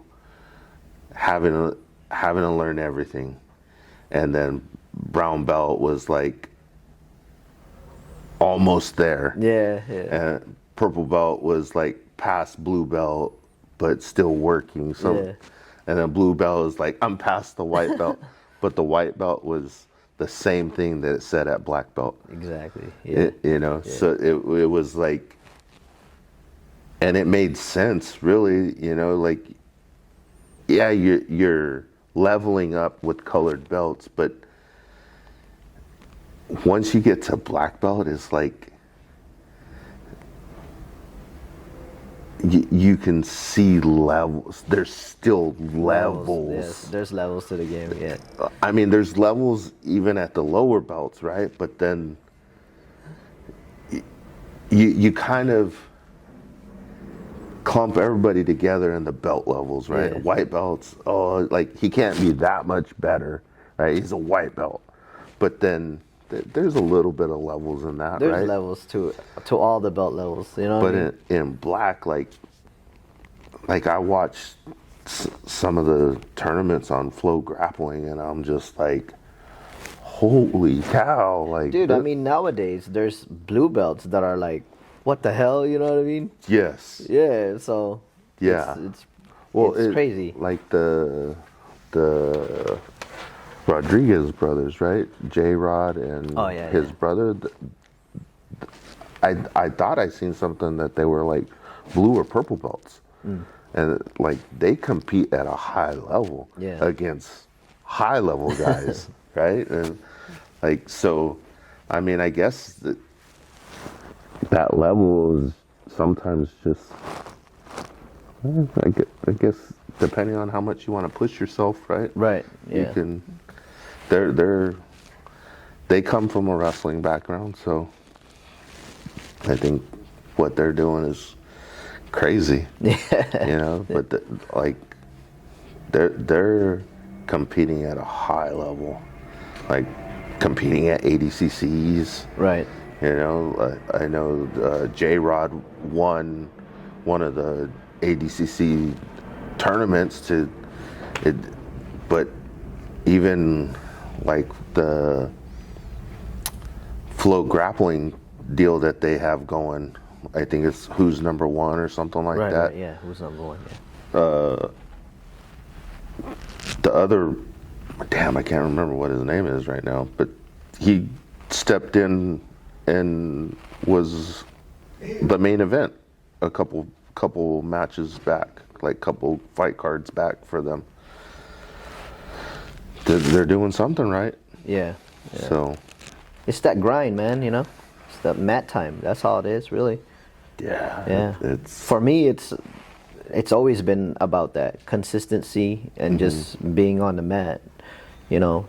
Speaker 1: having to learn everything. And then brown belt was like almost there.
Speaker 3: Yeah.
Speaker 1: And purple belt was like past blue belt, but still working. So, and then blue belt is like, I'm past the white belt, but the white belt was the same thing that it said at black belt.
Speaker 3: Exactly. Yeah.
Speaker 1: So it was like, and it made sense, really. Like, yeah, you're leveling up with colored belts, but once you get to black belt, it's like you can see levels. There's still levels.
Speaker 3: Yes, there's levels to the game. Yeah.
Speaker 1: I mean, there's levels even at the lower belts, right? But then you kind of clump everybody together in the belt levels, right?
Speaker 3: Yeah.
Speaker 1: White belts, oh, like he can't be that much better, right? He's a white belt. But then there's a little bit of levels in that,
Speaker 3: There's
Speaker 1: right?
Speaker 3: levels to all the belt levels, you know.
Speaker 1: But in black, like I watched some of the tournaments on Flow Grappling, and I'm just like, holy cow! Like,
Speaker 3: dude, I mean, nowadays there's blue belts that are like, what the hell, you know what I mean?
Speaker 1: yes,
Speaker 3: Yeah. So
Speaker 1: yeah.
Speaker 3: it's
Speaker 1: Well,
Speaker 3: crazy.
Speaker 1: Like the Rodriguez brothers, right? J Rod and
Speaker 3: Oh, yeah,
Speaker 1: his
Speaker 3: yeah.
Speaker 1: brother. I thought I seen something that they were like blue or purple belts, and like they compete at a high level
Speaker 3: Yeah.
Speaker 1: against high level guys, right? And like so, I mean, I guess that level is sometimes just. I guess depending on how much you want to push yourself, right?
Speaker 3: Right. Yeah.
Speaker 1: You can. They come from a wrestling background, so I think what they're doing is crazy.
Speaker 3: Yeah.
Speaker 1: You know, but like they're competing at a high level, like competing at ADCCs.
Speaker 3: Right.
Speaker 1: You know, I know J Rod won one of the ADCC tournaments but even like the float grappling deal that they have going, I think it's Who's Number One or something like
Speaker 3: Right.
Speaker 1: that.
Speaker 3: Right. Yeah. Who's number one? Yeah.
Speaker 1: The other, damn, I can't remember what his name is right now, but he stepped in and was the main event a couple matches back, like couple fight cards back for them. They're doing something right.
Speaker 3: Yeah. Yeah.
Speaker 1: So
Speaker 3: It's that grind, man. You know, it's that mat time. That's all it is, really.
Speaker 1: yeah,
Speaker 3: Yeah.
Speaker 1: it's
Speaker 3: For me, it's always been about that consistency and just being on the mat. You know,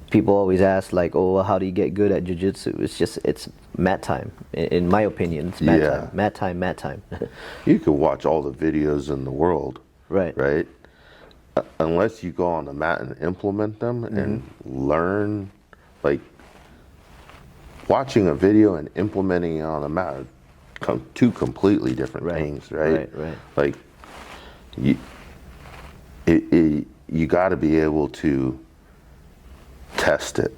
Speaker 3: people always ask like, "Oh, well, how do you get good at jiu-jitsu?" It's mat time. In my opinion, it's mat
Speaker 1: Yeah.
Speaker 3: time. Mat time. Mat time.
Speaker 1: you can watch all the videos in the world,
Speaker 3: Right.
Speaker 1: right? Unless you go on the mat and implement them and learn, like watching a video and implementing it on the mat are two completely different
Speaker 3: Right.
Speaker 1: things, right?
Speaker 3: Right.
Speaker 1: Like you got to be able to test it,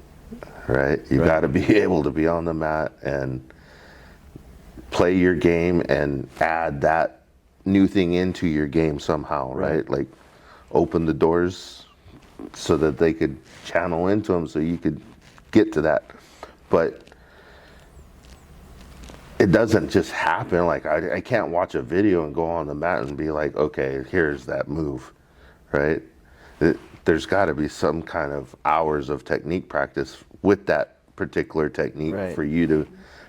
Speaker 1: right? You
Speaker 3: Right.
Speaker 1: got to be able to be on the mat and play your game and add that new thing into your game somehow, right? Like open the doors so that they could channel into them so you could get to that. But it doesn't just happen. Like I can't watch a video and go on the mat and be like, okay, here's that move, right? There's got to be some kind of hours of technique practice with that particular technique
Speaker 3: Right.
Speaker 1: for you to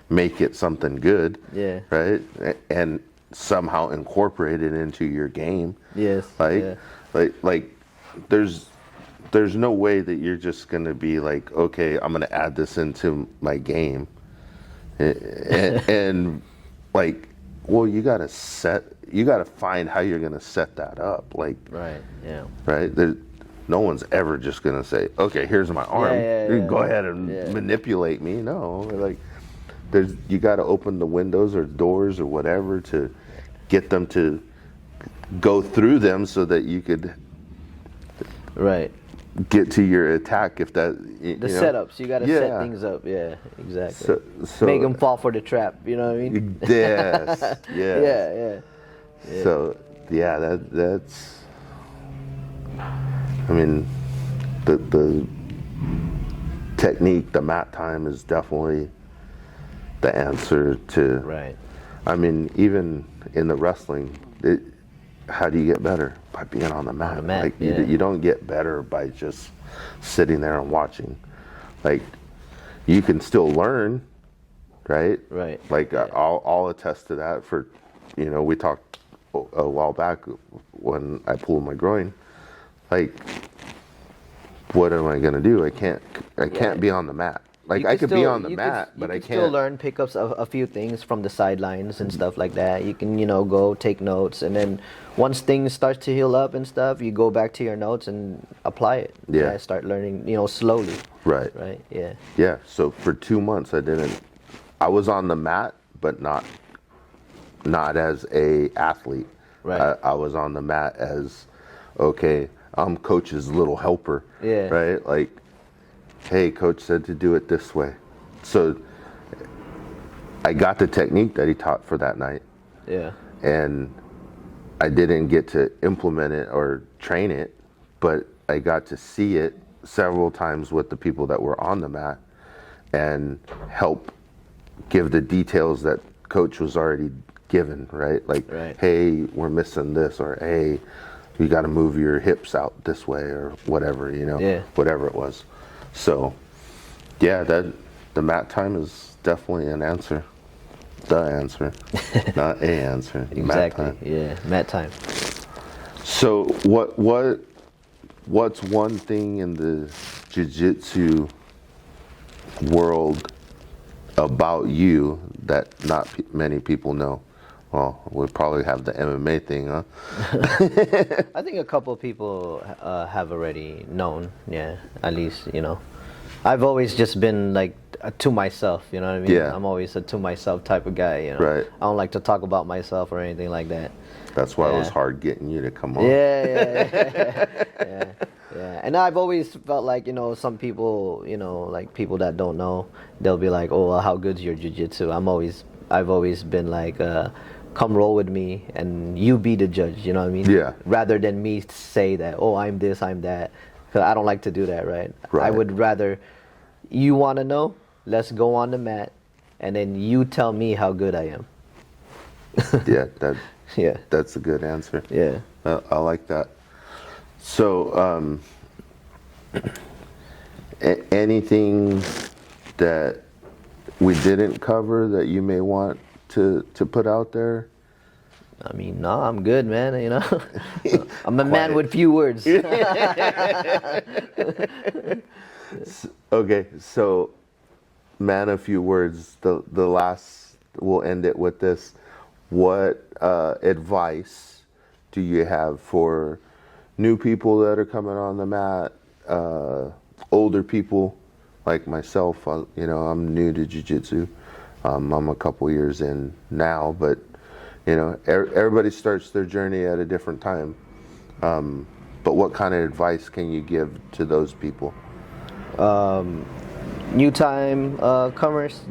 Speaker 1: make it something good,
Speaker 3: Yeah.
Speaker 1: right? And somehow incorporate it into your game.
Speaker 3: Yes.
Speaker 1: Like,
Speaker 3: Yeah.
Speaker 1: like there's no way that you're just gonna be like, okay, I'm gonna add this into my game, and like, well, you gotta find how you're gonna set that up, like,
Speaker 3: Right. Yeah.
Speaker 1: right? No one's ever just gonna say, okay, here's my arm,
Speaker 3: yeah,
Speaker 1: go ahead and manipulate me. No, like, you got to open the windows or doors or whatever to get them to go through them so that you could
Speaker 3: Right.
Speaker 1: get to your attack. If that
Speaker 3: The setups, you got to set things up. Yeah, exactly.
Speaker 1: So
Speaker 3: Make them fall for the trap. You know what I mean?
Speaker 1: Yes, yes.
Speaker 3: Yeah.
Speaker 1: So yeah, that's. I mean, the technique, the mat time is definitely the answer to.
Speaker 3: Right.
Speaker 1: I mean, even in the wrestling, how do you get better? By being on the mat.
Speaker 3: On the mat,
Speaker 1: like
Speaker 3: yeah.
Speaker 1: you don't get better by just sitting there and watching. Like you can still learn, right?
Speaker 3: Right.
Speaker 1: Like I'll attest to that. For we talked a while back when I pulled my groin. Like, what am I gonna do? I can't be on the mat. Like, I could be on the mat, but I can't.
Speaker 3: Still learn, pick up a few things from the sidelines and stuff like that. You can, go take notes, and then once things start to heal up and stuff, you go back to your notes and apply it.
Speaker 1: Yeah.
Speaker 3: Start learning, slowly.
Speaker 1: Right.
Speaker 3: Right. Yeah.
Speaker 1: Yeah. So for 2 months, I was on the mat, but not as a athlete.
Speaker 3: Right.
Speaker 1: I was on the mat as, okay, I'm coach's little helper.
Speaker 3: Yeah.
Speaker 1: Right. Like, hey, coach said to do it this way. So I got the technique that he taught for that night.
Speaker 3: Yeah.
Speaker 1: And I didn't get to implement it or train it, but I got to see it several times with the people that were on the mat and help give the details that coach was already given, right? Like,
Speaker 3: right.
Speaker 1: Hey, we're missing this, or hey, you got to move your hips out this way, or whatever,
Speaker 3: Yeah.
Speaker 1: Whatever it was. So, yeah, the mat time is definitely an answer. The answer, not a answer.
Speaker 3: Exactly.
Speaker 1: Mat time.
Speaker 3: Yeah, mat time.
Speaker 1: So, what's one thing in the jiu-jitsu world about you that not many people know? Well, we'll probably have the MMA thing, huh?
Speaker 3: I think a couple of people have already known, yeah, at least, I've always just been like to myself, you know what I mean?
Speaker 1: Yeah.
Speaker 3: I'm always a to myself type of guy,
Speaker 1: Right.
Speaker 3: I don't like to talk about myself or anything like that.
Speaker 1: That's why it was hard getting you to come on.
Speaker 3: Yeah. And I've always felt like, some people, like people that don't know, they'll be like, oh, well, how good's your jiu-jitsu? I've always been like, come roll with me and you be the judge, you know what I mean?
Speaker 1: Yeah.
Speaker 3: Rather than me say that, oh, I'm this, I'm that. Because I don't like to do that, right?
Speaker 1: Right.
Speaker 3: I would rather, you want to know, let's go on the mat, and then you tell me how good I am.
Speaker 1: Yeah,
Speaker 3: Yeah.
Speaker 1: that's a good answer.
Speaker 3: Yeah.
Speaker 1: I like that. So, anything that we didn't cover that you may want to put out there?
Speaker 3: I mean, no, I'm good, man, I'm a man with few words.
Speaker 1: Okay, so man, a few words. The last, we'll end it with this. What advice do you have for new people that are coming on the mat, older people like myself? I'm new to jiu-jitsu. I'm a couple years in now, but everybody starts their journey at a different time. But what kind of advice can you give to those people? Newcomers,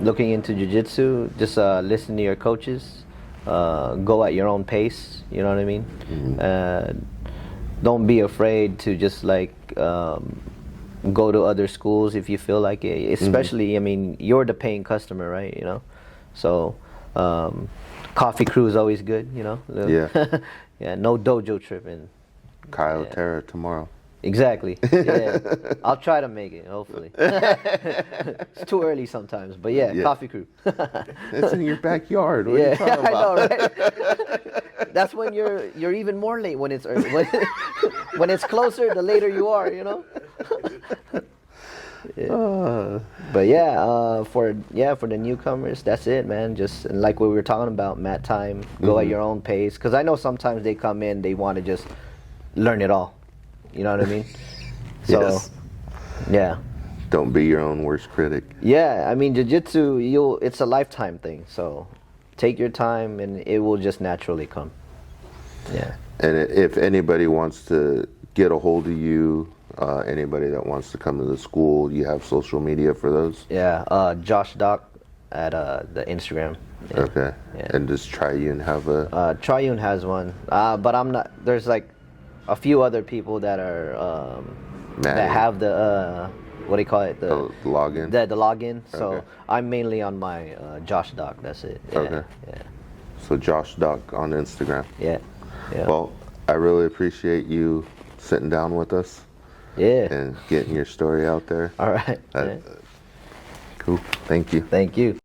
Speaker 3: Looking into jiu-jitsu, just listen to your coaches, go at your own pace, you know what I mean?
Speaker 1: Mm-hmm.
Speaker 3: Don't be afraid to just like go to other schools if you feel like it, especially, I mean, you're the paying customer, right? So coffee crew is always good,
Speaker 1: Yeah.
Speaker 3: Yeah, no dojo tripping.
Speaker 1: Kyle Terra tomorrow.
Speaker 3: Exactly. Yeah. I'll try to make it, hopefully. It's too early sometimes, but yeah. Coffee crew.
Speaker 1: It's in your backyard. What are you talking
Speaker 3: I
Speaker 1: about?
Speaker 3: know, right? That's when you're even more late when it's early. When it's closer, the later you are, Yeah. But for the newcomers, that's it, man. Just like what we were talking about, mat time, go at your own pace. Because I know sometimes they come in, they want to just learn it all. You know what I mean? So,
Speaker 1: Yes.
Speaker 3: Yeah.
Speaker 1: Don't be your own worst critic.
Speaker 3: Yeah, I mean, jiu-jitsu, it's a lifetime thing. So take your time and it will just naturally come. Yeah.
Speaker 1: And if anybody wants to get a hold of you, anybody that wants to come to the school, you have social media for those?
Speaker 3: Yeah, Josh Doc at the Instagram. Yeah.
Speaker 1: Okay.
Speaker 3: Yeah.
Speaker 1: And does Triune have a...
Speaker 3: Triune has one, but I'm not. There's like a few other people that are that have the what do you call it?
Speaker 1: the login?
Speaker 3: The login. So
Speaker 1: Okay.
Speaker 3: I'm mainly on my Josh Doc. That's it. Yeah.
Speaker 1: Okay.
Speaker 3: Yeah.
Speaker 1: So Josh Doc on Instagram.
Speaker 3: Yeah. Yeah.
Speaker 1: Well, I really appreciate you sitting down with us
Speaker 3: Yeah.
Speaker 1: and getting your story out there.
Speaker 3: All right. Yeah.
Speaker 1: Cool. Thank you.
Speaker 3: Thank you.